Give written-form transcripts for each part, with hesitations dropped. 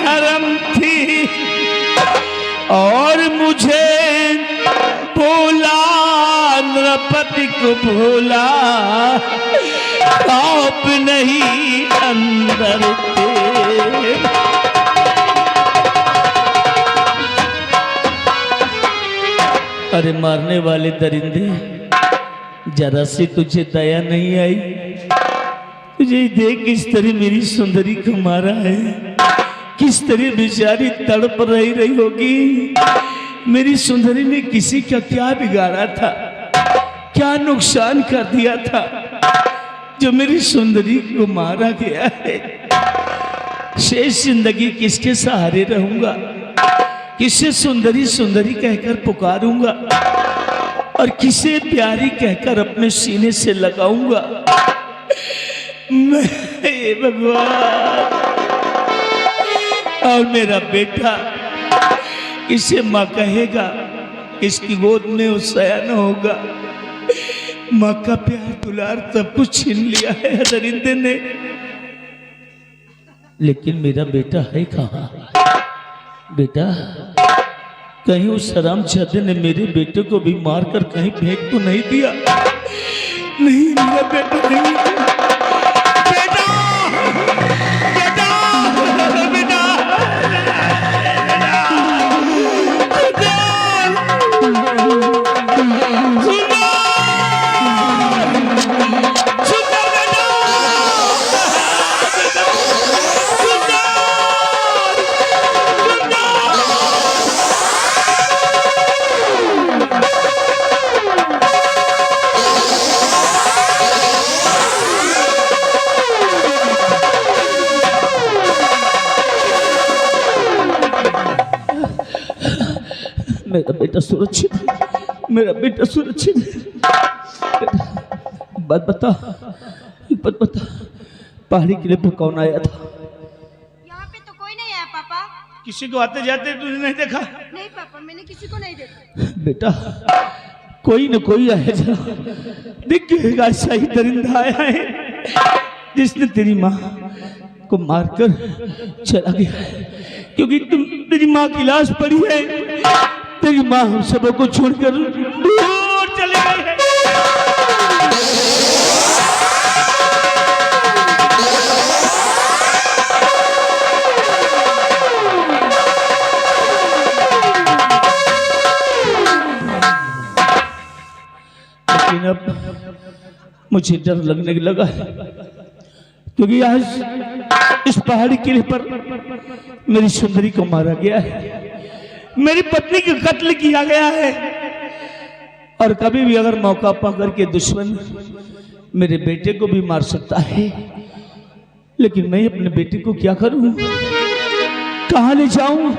धर्म थी और मुझे बोला नृपति को भोला आप नहीं अंदर थे। अरे मारने वाले दरिंदे, जरा सी तुझे दया नहीं आई? तुझे देख किस तरह मेरी सुंदरी को मारा है, किस तरह बेचारी तड़प रही होगी। मेरी सुंदरी ने किसी का क्या बिगाड़ा था, क्या नुकसान कर दिया था जो मेरी सुंदरी को मारा गया है। शेष जिंदगी किसके सहारे रहूंगा, किसे सुंदरी सुंदरी कहकर पुकारूंगा और किसे प्यारी कहकर अपने सीने से लगाऊंगा। मैं भगवान, और मेरा बेटा किसे माँ कहेगा, किसकी गोद में वो सयाना होगा। माँ का प्यार दुलार सब कुछ छीन लिया है दरिंदे ने। लेकिन मेरा बेटा है कहाँ? बेटा, कहीं उस हरामजादे ने मेरे बेटे को भी मारकर कहीं फेंक तो नहीं दिया? नहीं, मेरा बेटा नहीं। मेरा बेटा सुरक्षित है, मेरा बेटा सुरक्षित है। बात बता, एक बात बता, पहाड़ी किले पर कौन आया था? यहाँ पे तो कोई नहीं आया पापा। किसी को आते जाते तुझे नहीं देखा? नहीं पापा, मैंने किसी को नहीं देखा। बेटा, कोई न कोई आया जरा देख के, ऐसा ही दरिंदा आया है जिसने तेरी माँ को मारकर चला गया है। क्योंकि तुम, तेरी माँ की लाश पड़ी है, तेरी माँ हम सबों को छोड़कर दूर चली गई है। लेकिन अब मुझे डर लगने लगा है, क्योंकि आज इस पहाड़ी किले पर मेरी सुंदरी को मारा गया है, मेरी पत्नी का कत्ल किया गया है। और कभी भी अगर मौका पाकर के दुश्मन मेरे बेटे को भी मार सकता है। लेकिन मैं अपने बेटे को क्या करूं, कहां ले जाऊं,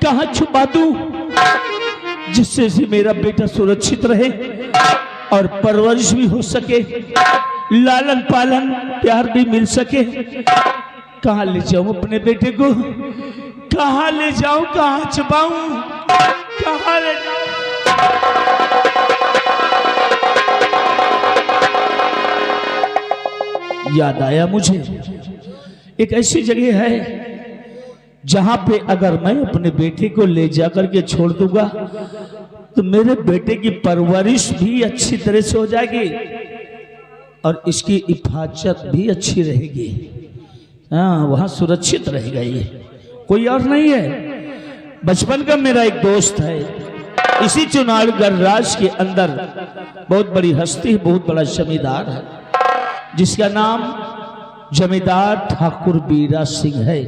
कहां छुपा दूं, जिससे से मेरा बेटा सुरक्षित रहे और परवरिश भी हो सके, लालन पालन प्यार भी मिल सके। कहां ले जाऊं अपने बेटे को, कहां ले जाऊं, कहां छुपाऊं, कहां ले जाऊं? याद आया मुझे, एक ऐसी जगह है जहां पे अगर मैं अपने बेटे को ले जाकर के छोड़ दूंगा तो मेरे बेटे की परवरिश भी अच्छी तरह से हो जाएगी और इसकी हिफाजत भी अच्छी रहेगी। हाँ, वहां सुरक्षित रहेगा। ये कोई और नहीं है, बचपन का मेरा एक दोस्त है। इसी चुनाड़गढ़ राज के अंदर बहुत बड़ी हस्ती, बहुत बड़ा जमींदार है, जिसका नाम जमींदार ठाकुर बीरा सिंह है।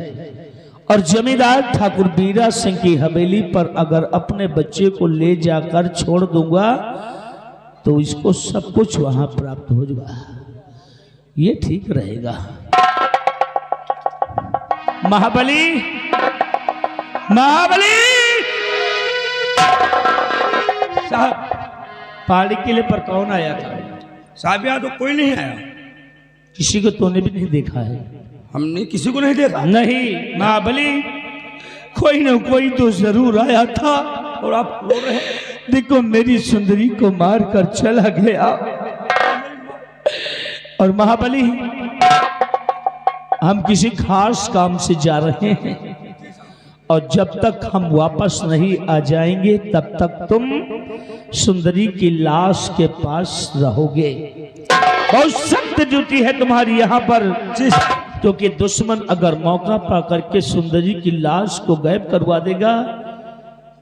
और जमींदार ठाकुर बीरा सिंह की हवेली पर अगर अपने बच्चे को ले जाकर छोड़ दूंगा तो इसको सब कुछ वहां प्राप्त हो जाएगा। ये ठीक रहेगा। महाबली, महाबली साहब, पहाड़ी किले पर कौन आया था? साहब यहाँ तो कोई नहीं आया। किसी को तूने भी नहीं देखा है? हमने किसी को नहीं देखा। नहीं महाबली, कोई न कोई तो जरूर आया था। और आप रो रहे हैं? देखो, मेरी सुंदरी को मार कर चला गया। और महाबली, हम किसी खास काम से जा रहे हैं और जब तक हम वापस नहीं आ जाएंगे तब तक तुम सुंदरी की लाश के पास रहोगे। बहुत सख्त ड्यूटी है तुम्हारी यहाँ पर, क्योंकि दुश्मन अगर मौका पा करके सुंदरी की लाश को गायब करवा देगा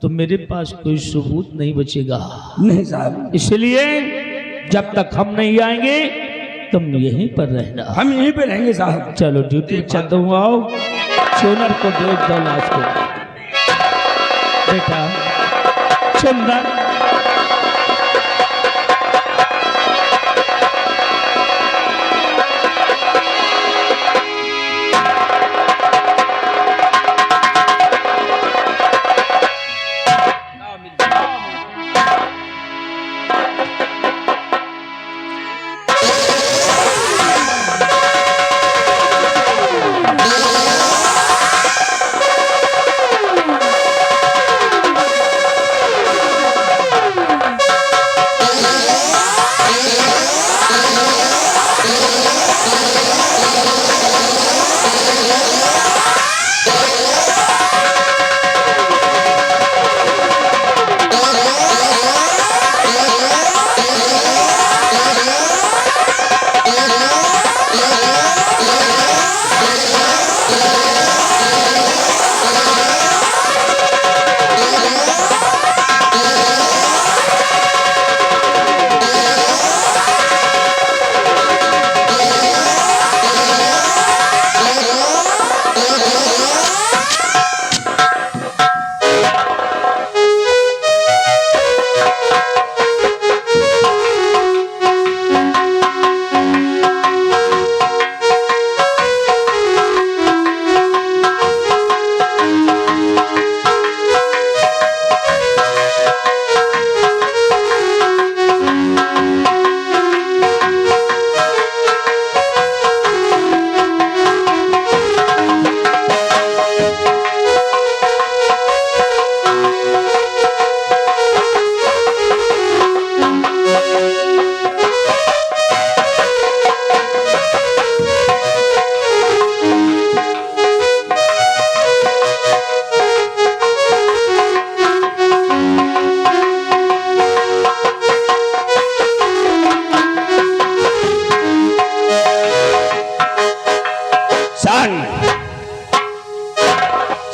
तो मेरे पास कोई सबूत नहीं बचेगा। नहीं साहब, इसलिए जब तक हम नहीं आएंगे तुम यहीं पर रहना। हम यहीं पे रहेंगे साहब। चलो ड्यूटी चलते हुआ आओ, सोनर को देख दो लाश को। बेटा सुंदर,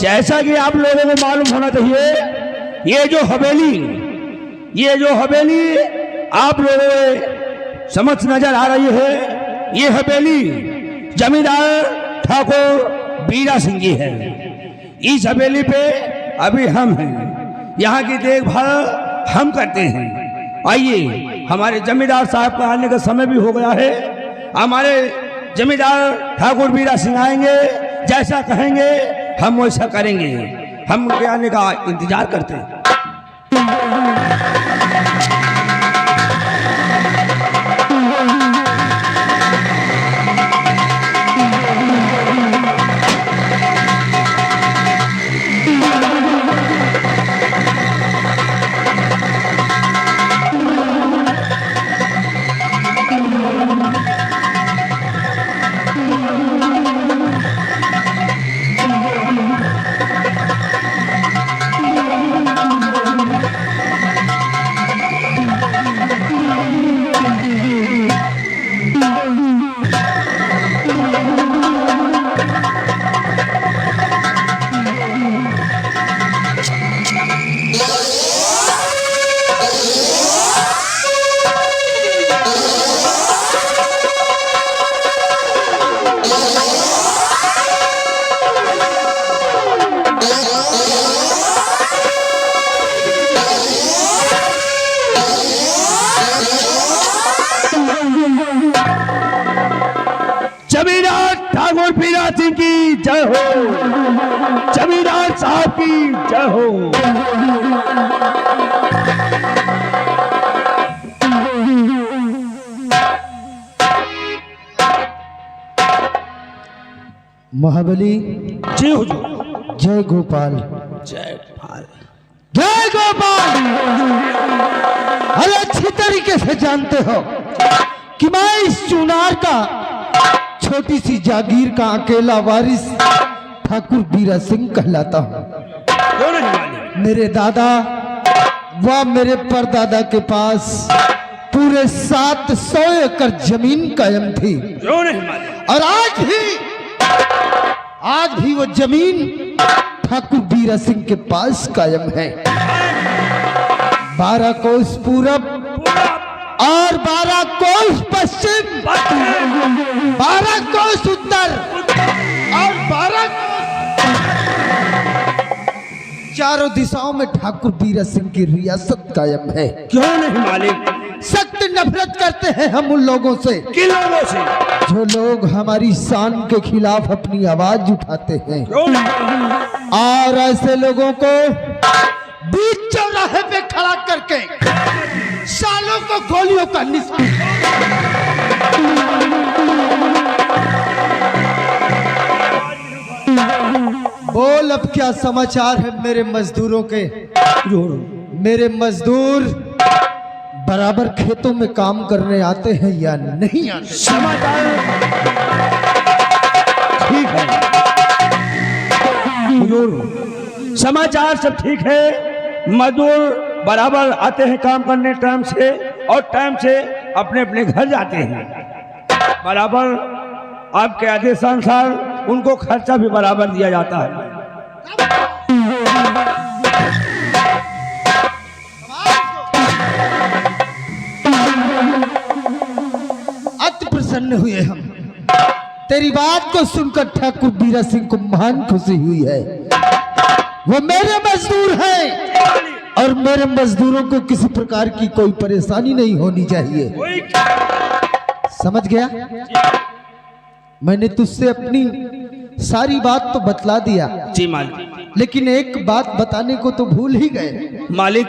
जैसा कि आप लोगों को मालूम होना चाहिए, ये जो हवेली आप लोगों को समझ नजर आ रही है, ये हवेली जमींदार ठाकुर बीरा सिंह की है। इस हवेली पे अभी हम हैं, यहाँ की देखभाल हम करते हैं। आइए, हमारे जमींदार साहब का आने का समय भी हो गया है। हमारे जमींदार ठाकुर बीरा सिंह आएंगे, जैसा कहेंगे हम वैसा करेंगे। हम उनके आने का इंतजार करते हैं। जमींदार ठाकुर बीरा सिंह की जय हो, जमींदार साहब की जय हो। महाबली जय हुजूर। जय गोपाल। जय गोपाल। जय गोपाल। अरे अच्छी तरीके से जानते हो कि मैं इस चुनार का छोटी सी जागीर का अकेला वारिस ठाकुर बीरा सिंह कहलाता हूँ। क्यों नहीं मालिक? मेरे दादा व मेरे परदादा के पास पूरे 700 एकड़ जमीन कायम थी क्यों नहीं मालिक? और आज भी वो जमीन ठाकुर बीरा सिंह के पास कायम है। 12 कोस पूरब और 12 कोस पश्चिम, 12 कोस उत्तर और 12 कोस चारों दिशाओं में ठाकुर बीरा सिंह की रियासत कायम है। क्यों नहीं मालिक? सख्त नफरत करते हैं हम उन लोगों से, किन लोगों से? जो लोग हमारी शान के खिलाफ अपनी आवाज उठाते हैं। क्यों नहीं? और ऐसे लोगों को बीच चौराहे पे खड़ा करके सालों को गोलियों का निशान। बोल अब क्या समाचार है मेरे मजदूरों के? मेरे मजदूर बराबर खेतों में काम करने आते हैं या नहीं आते? समाचार ठीक है हुजूर, समाचार सब ठीक है। मजदूर बराबर आते हैं काम करने टाइम से, और टाइम से अपने अपने घर जाते हैं। बराबर आपके आदेशानुसार उनको खर्चा भी बराबर दिया जाता है। अति प्रसन्न हुए हम। तेरी बात को सुनकर ठाकुर बीरा सिंह को महान खुशी हुई है। वो मेरे मजदूर हैं और मेरे मजदूरों को किसी प्रकार की कोई परेशानी नहीं होनी चाहिए। समझ गया? मैंने तुझसे अपनी सारी बात तो बतला दिया। जी मालिक। लेकिन एक बात बताने को तो भूल ही गए। मालिक,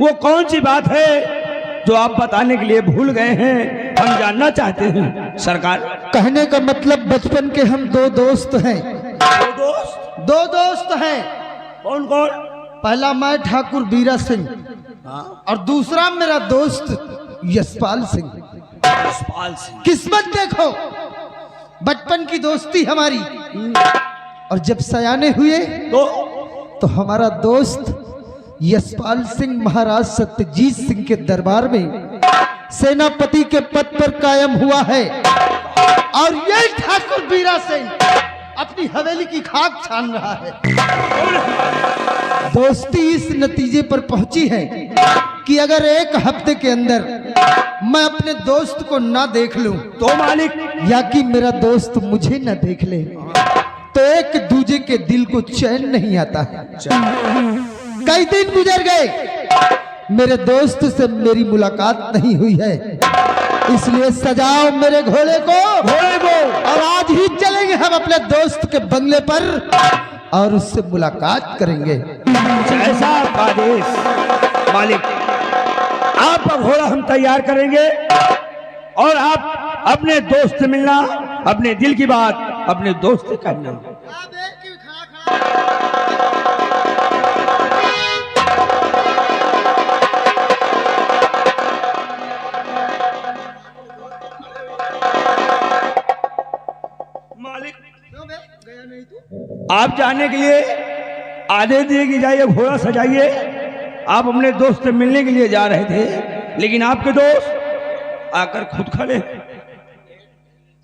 वो कौन सी बात है जो आप बताने के लिए भूल गए हैं? हम जानना चाहते हैं सरकार। कहने का मतलब बचपन के हम 2 दोस्त हैं। 2 दोस्त? 2 दोस्त हैं। कौन कौन? पहला मैं ठाकुर बीरा सिंह और दूसरा मेरा दोस्त यशपाल सिंह। यशपाल सिंह। किस्मत देखो, बचपन की दोस्ती हमारी, और जब सयाने हुए तो हमारा दोस्त यशपाल सिंह महाराज सत्यजीत सिंह के दरबार में सेनापति के पद पर कायम हुआ है। और ये ठाकुर बीरा सिंह अपनी हवेली की खाक छान रहा है। दोस्ती इस नतीजे पर पहुंची है कि अगर 1 हफ्ते के अंदर मैं अपने दोस्त को ना देख लूं तो मालिक, या कि मेरा दोस्त मुझे ना देख ले, तो एक दूजे के दिल को चैन नहीं आता है। कई दिन गुजर गए, मेरे दोस्त से मेरी मुलाकात नहीं हुई है। इसलिए सजाओ मेरे घोड़े को, और आज ही चलेंगे हम अपने दोस्त के बंगले पर और उससे मुलाकात करेंगे। जैसा आपका आदेश मालिक। आपका घोड़ा हम तैयार करेंगे और आप अपने दोस्त से मिलना, अपने दिल की बात अपने दोस्त से करना। मालिक, आप जाने के लिए आदेश दिए कि जाइए घोड़ा सजाइए। आप अपने दोस्त से मिलने के लिए जा रहे थे, लेकिन आपके दोस्त आकर खुद खड़े,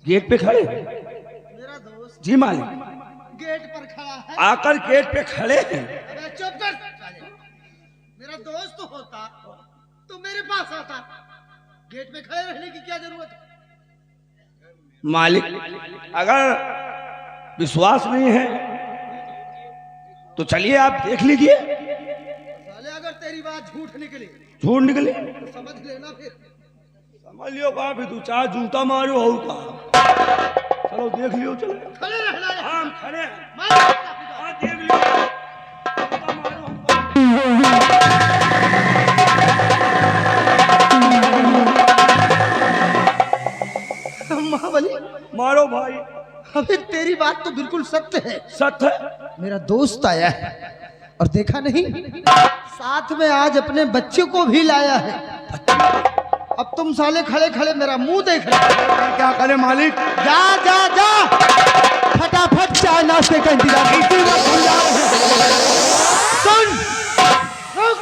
गेट पे खड़े। मेरा दोस्त? जी मालिक। गेट पर खड़ा है? आकर गेट पे खड़े हैं। चुप कर। मेरा दोस्त होता तो मेरे पास आता, गेट पे खड़े रहने की क्या जरूरत है? मालिक, अगर विश्वास नहीं है तो चलिए आप देख लीजिए। साले अगर तेरी बात झूठ निकली, झूठ निकले तो समझ लेना, फिर समझ लियो कहा, फिर 2-4 जूता मारो और कहा। चलो देख लियो, चलो खड़े रहना है। हम खड़े हैं। मार। देख लियो, जूता मारो हमको। महाबली, मारो भाई। अबे तेरी बात तो बिल्कुल सत्य है। सत्य है। मेरा दोस्त आया है और देखा नहीं, साथ में आज अपने बच्चे को भी लाया है। अब तुम साले खड़े खड़े मेरा मुंह देख रहे हो। क्या करे मालिक? जा जा जा, फटाफट चाय नाश्ते का इंतजाम। इसी वक्त हम जा रहे हैं। सुन, रुक।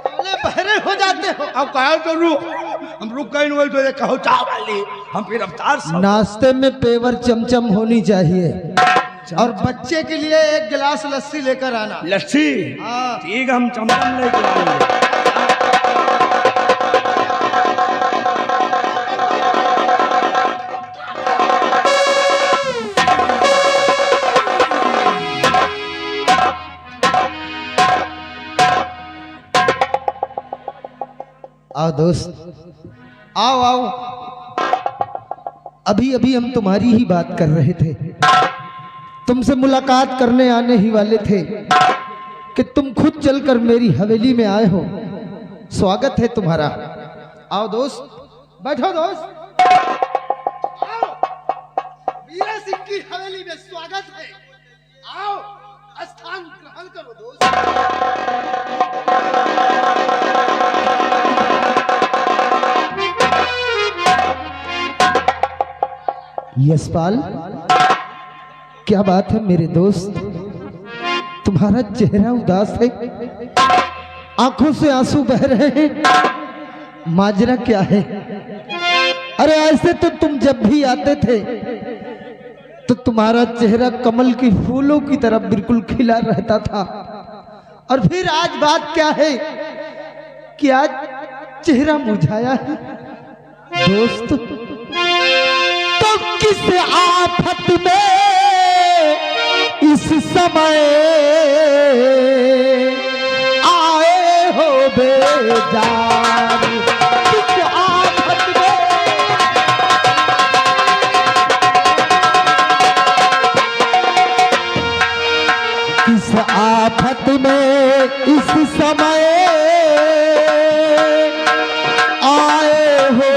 साले बहरे हो जाते हो। अब कहा तो रुक, हम रुक गए नहीं तो ये कहो चाय वाली, हम फिर रफ्तार से नाश्ते में पेवर चमचम होनी चाहिए और बच्चे के लिए एक गिलास लस्सी लेकर आना। लस्सी? हाँ। ठीक है, हम चमचम लेके आएंगे। आओ दोस्त, आओ आओ। अभी अभी हम तुम्हारी ही बात कर रहे थे, तुमसे मुलाकात करने आने ही वाले थे कि तुम खुद चलकर मेरी हवेली में आए हो। स्वागत है तुम्हारा। आओ दोस्त, बैठो दोस्त। आओ, वीरा सिंह की हवेली में स्वागत है। आओ, स्थान ग्रहण करो दोस्त। यशपाल, क्या बात है मेरे दोस्त, तुम्हारा चेहरा उदास है, आंखों से आंसू बह रहे हैं, माजरा क्या है? अरे ऐसे तो तुम जब भी आते थे तो तुम्हारा चेहरा कमल की फूलों की तरह बिल्कुल खिला रहता था, और फिर आज बात क्या है कि आज चेहरा मुरझाया है? दोस्त, तो किस आफत में इस समय आए हो बेजार? किस आफत में, किस आफत में इस समय आए हो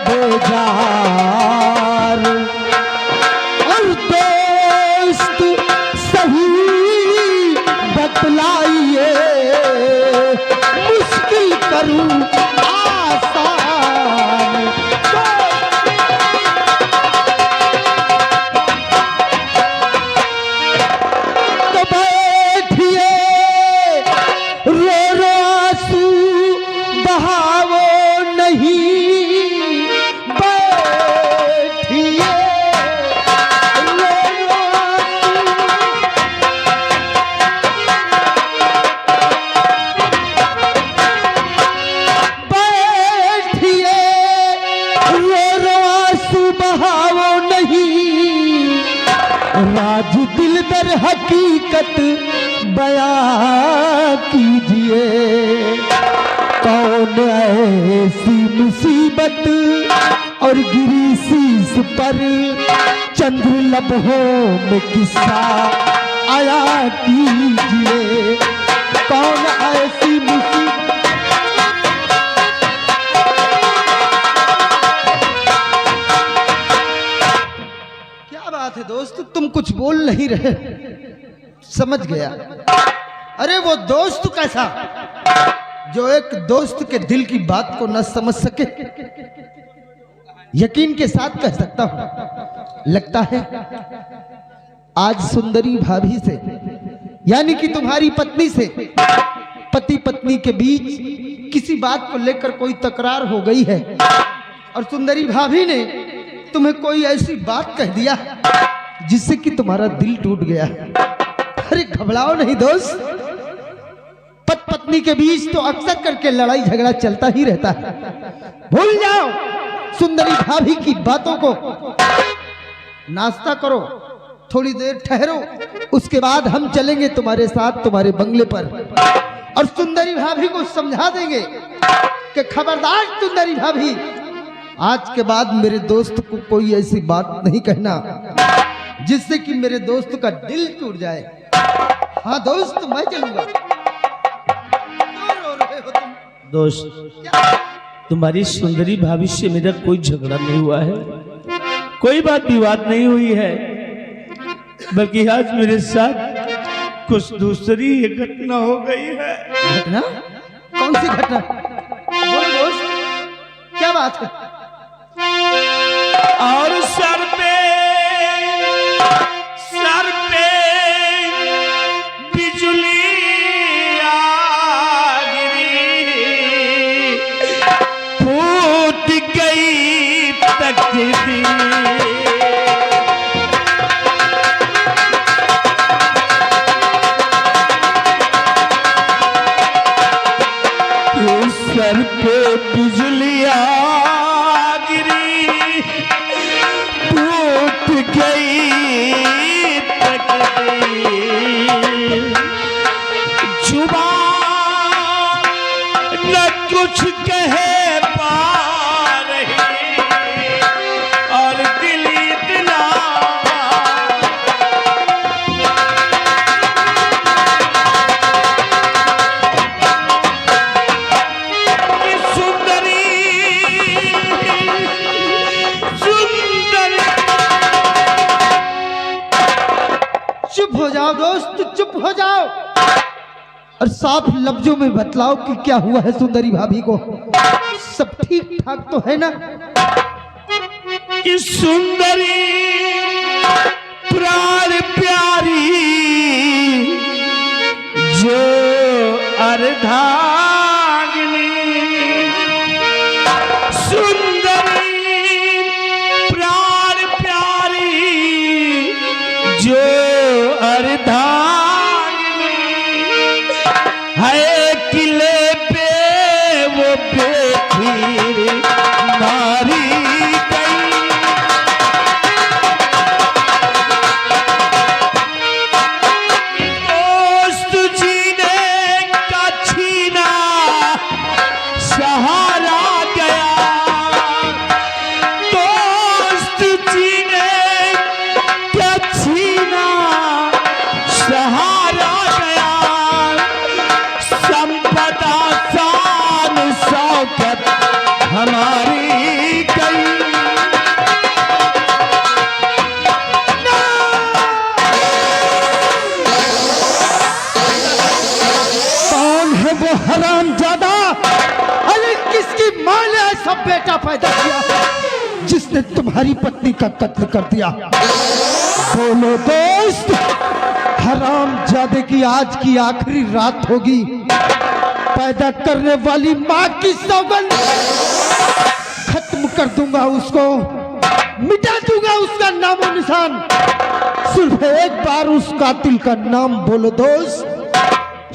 बेजार? और दोस्त सही बतलाइए, मुश्किल करूं आसान। तो बैठिए, रो रो आंसू बहावो नहीं, बैठिए, रो रो बैठिए, रो रो आंसू बहावो नहीं, राज दिल दर हकीकत बयां कीजिए। कौन ऐसी मुसीबत और गिरी शीश पर, चंद्र लम्हों में किस्सा आया कीजिए। कौन ऐसी मुसीबत, क्या बात है दोस्त, तुम कुछ बोल नहीं रहे? समझ गया। अरे वो दोस्त कैसा जो एक दोस्त के दिल की बात को न समझ सके? यकीन के साथ कह सकता हूं, लगता है आज सुंदरी भाभी से, यानी कि तुम्हारी पत्नी से, पति पत्नी के बीच किसी बात को लेकर कोई तकरार हो गई है, और सुंदरी भाभी ने तुम्हें कोई ऐसी बात कह दिया जिससे कि तुम्हारा दिल टूट गया। अरे घबराओ नहीं दोस्त, पति पत्नी के बीच तो अक्सर करके लड़ाई झगड़ा चलता ही रहता है। भूल जाओ सुंदरी भाभी की बातों को, नाश्ता करो, थोड़ी देर ठहरो, उसके बाद हम चलेंगे तुम्हारे साथ तुम्हारे बंगले पर, और सुंदरी भाभी को समझा देंगे कि खबरदार सुंदरी भाभी, आज के बाद मेरे दोस्त को कोई ऐसी बात नहीं कहना जिससे कि मेरे दोस्त का दिल टूट जाए। हाँ दोस्त, मैं चलूंगा। क्यों रो रहे हो तुम? दोस्त, तुम्हारी सुंदरी भाभी से मेरा कोई झगड़ा नहीं हुआ है, कोई बात विवाद नहीं हुई है, बल्कि आज मेरे साथ कुछ दूसरी घटना हो गई है। घटना? कौन सी घटना? बोलो दोस्त, क्या बात है? और सर पे बिजली आ गिरी, फूट गई तकदीर। सर पे बिजली आ गिरी, टूट गई तकदीर। जुबान न कुछ कहे पा रही, और दिल इतना चुप हो जाओ दोस्त, चुप हो जाओ और साफ लफ्जों में बतलाओ कि क्या हुआ है सुंदरी भाभी को। सब ठीक ठाक तो है ना? कि सुंदरी प्राण प्यारी जो अर्धांगिनी, सुंदरी प्राण प्यारी जो अर्धांगिनी, है किले पे वो बेटी मारी गई। दोस्त जीने का छीना सहारा गया, दोस्त जीने का छीना सहारा गया, संपदा शान शौकत हमारी गई। कौन है वो हरामजादा? अरे किसकी माँ ने ऐसा बेटा पैदा किया जिसने तुम्हारी पत्नी का कत्ल कर दिया? बोलो दोस्त, हरामजादे की आज की आखिरी रात होगी। पैदा करने वाली माँ की सौगंध खत्म कर दूंगा उसको, मिटा दूंगा उसका नामो निशान। सिर्फ एक बार उस कातिल का नाम बोलो दोस्त,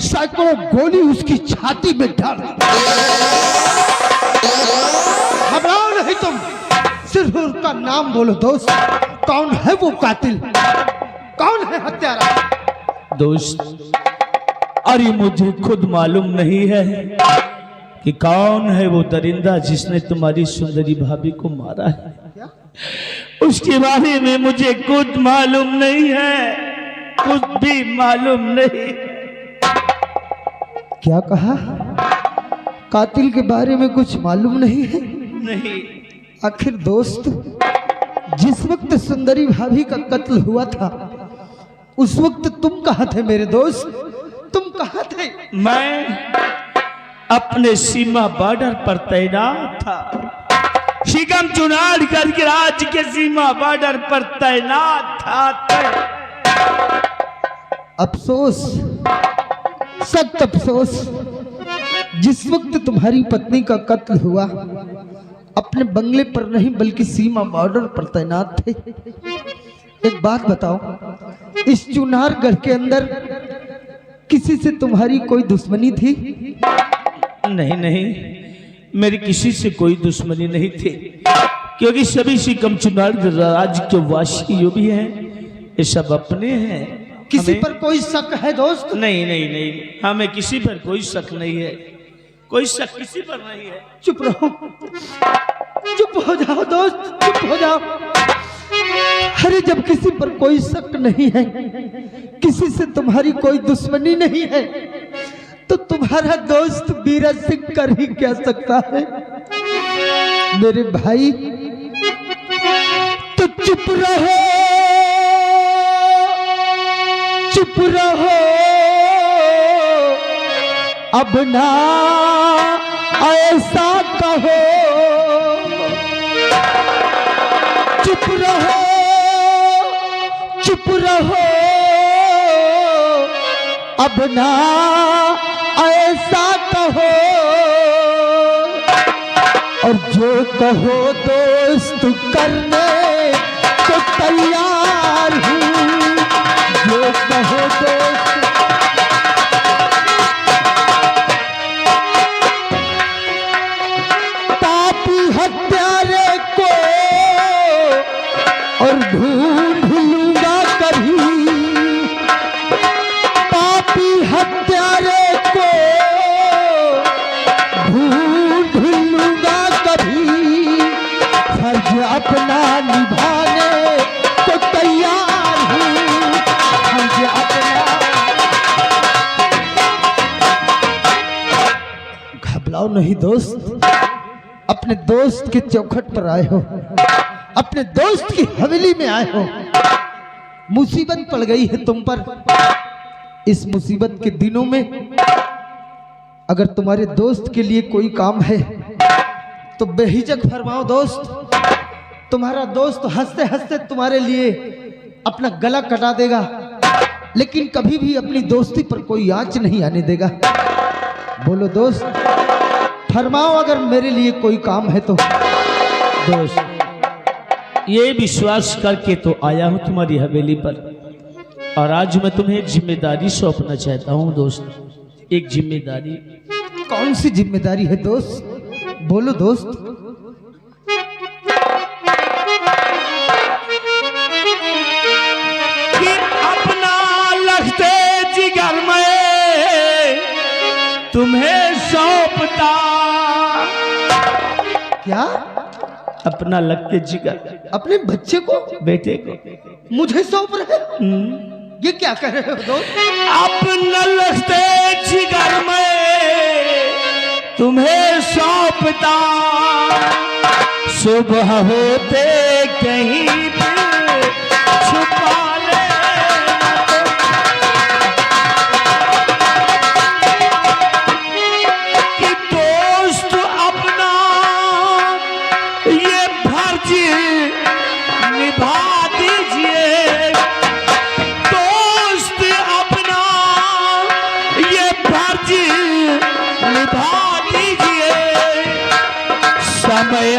सैकड़ों गोली उसकी छाती में डाल। घबराओ नहीं तुम, सिर्फ उसका नाम बोलो दोस्त। कौन है वो कातिल? कौन है हत्यारा? दोस्त, अरे मुझे खुद मालूम नहीं है कि कौन है वो दरिंदा जिसने तुम्हारी सुंदरी भाभी को मारा है। उसके बारे में मुझे खुद मालूम नहीं है, कुछ भी मालूम नहीं। क्या कहा? कातिल के बारे में कुछ मालूम नहीं है? नहीं। आखिर दोस्त, जिस वक्त सुंदरी भाभी का कत्ल हुआ था उस वक्त तुम कहाँ थे मेरे दोस्त? तुम कहाँ थे? मैं अपने सीमा बॉर्डर पर तैनात था, शिकम चुनार करके राज्य के सीमा बॉर्डर पर तैनात था। अफसोस, सख्त अफसोस, जिस वक्त तुम्हारी पत्नी का कत्ल हुआ अपने बंगले पर नहीं बल्कि सीमा बॉर्डर पर तैनात थे। एक बात बताओ, इस चुनारगढ़ के अंदर किसी से तुम्हारी कोई दुश्मनी थी? नहीं नहीं, मेरी किसी से कोई दुश्मनी नहीं थी, क्योंकि सभी सिकम चुनार राज्य के वासी जो भी हैं ये सब अपने हैं। किसी पर कोई शक है दोस्त? नहीं नहीं नहीं, हमें किसी पर कोई शक नहीं है, कोई शक किसी पर नहीं है। चुप रहो, चुप हो जाओ दोस्त, चुप हो जाओ। अरे जब किसी पर कोई शक नहीं है, किसी से तुम्हारी कोई दुश्मनी नहीं है, तो तुम्हारा दोस्त बीरा सिंह कर ही क्या सकता है मेरे भाई? तो चुप रहो, चुप रहो, अब ना ऐसा कहो, चुप रहो चुप रहो, अब ना ऐसा कहो, और जो कहो दोस्त करने को तैयार हूँ, जो कहो दोस्त। पापी हत्यारे को और ढूंढ लूंगा कभी, पापी हत्यारे को ढूंढ लूंगा कभी, फर्ज अपना निभाने को तैयार हूँ, फर्ज अपना। घबराओ नहीं दोस्त, अपने दोस्त के चौखट पर आए हो, अपने दोस्त की हवेली में आए हो। मुसीबत पड़ गई है तुम पर। इस मुसीबत के दिनों में अगर तुम्हारे दोस्त के लिए कोई काम है तो बेहिचक फरमाओ दोस्त। तुम्हारा दोस्त हंसते हंसते तुम्हारे लिए अपना गला कटा देगा, लेकिन कभी भी अपनी दोस्ती पर कोई आंच नहीं आने देगा। बोलो दोस्त, फरमाओ अगर मेरे लिए कोई काम है तो। दोस्त, ये विश्वास करके तो आया हूं तुम्हारी हवेली पर, और आज मैं तुम्हें एक जिम्मेदारी सौंपना चाहता हूं दोस्त। एक जिम्मेदारी। कौन सी जिम्मेदारी है दोस्त? बोलो दोस्त। कि अपना लगते जिगर में तुम्हें सौंपता। क्या? अपना लगते जिगर, अपने बच्चे को, बेटे को मुझे सौंप रहे हो? ये क्या कर रहे हो दोस्त? अपना लगते जिगर में तुम्हें सौंपता। सुबह होते कहीं पे छुपा लेना कि दोस्त अपना ये फर्ज निभा दीजिए। दोस्त अपना ये फर्ज निभा दीजिए। समय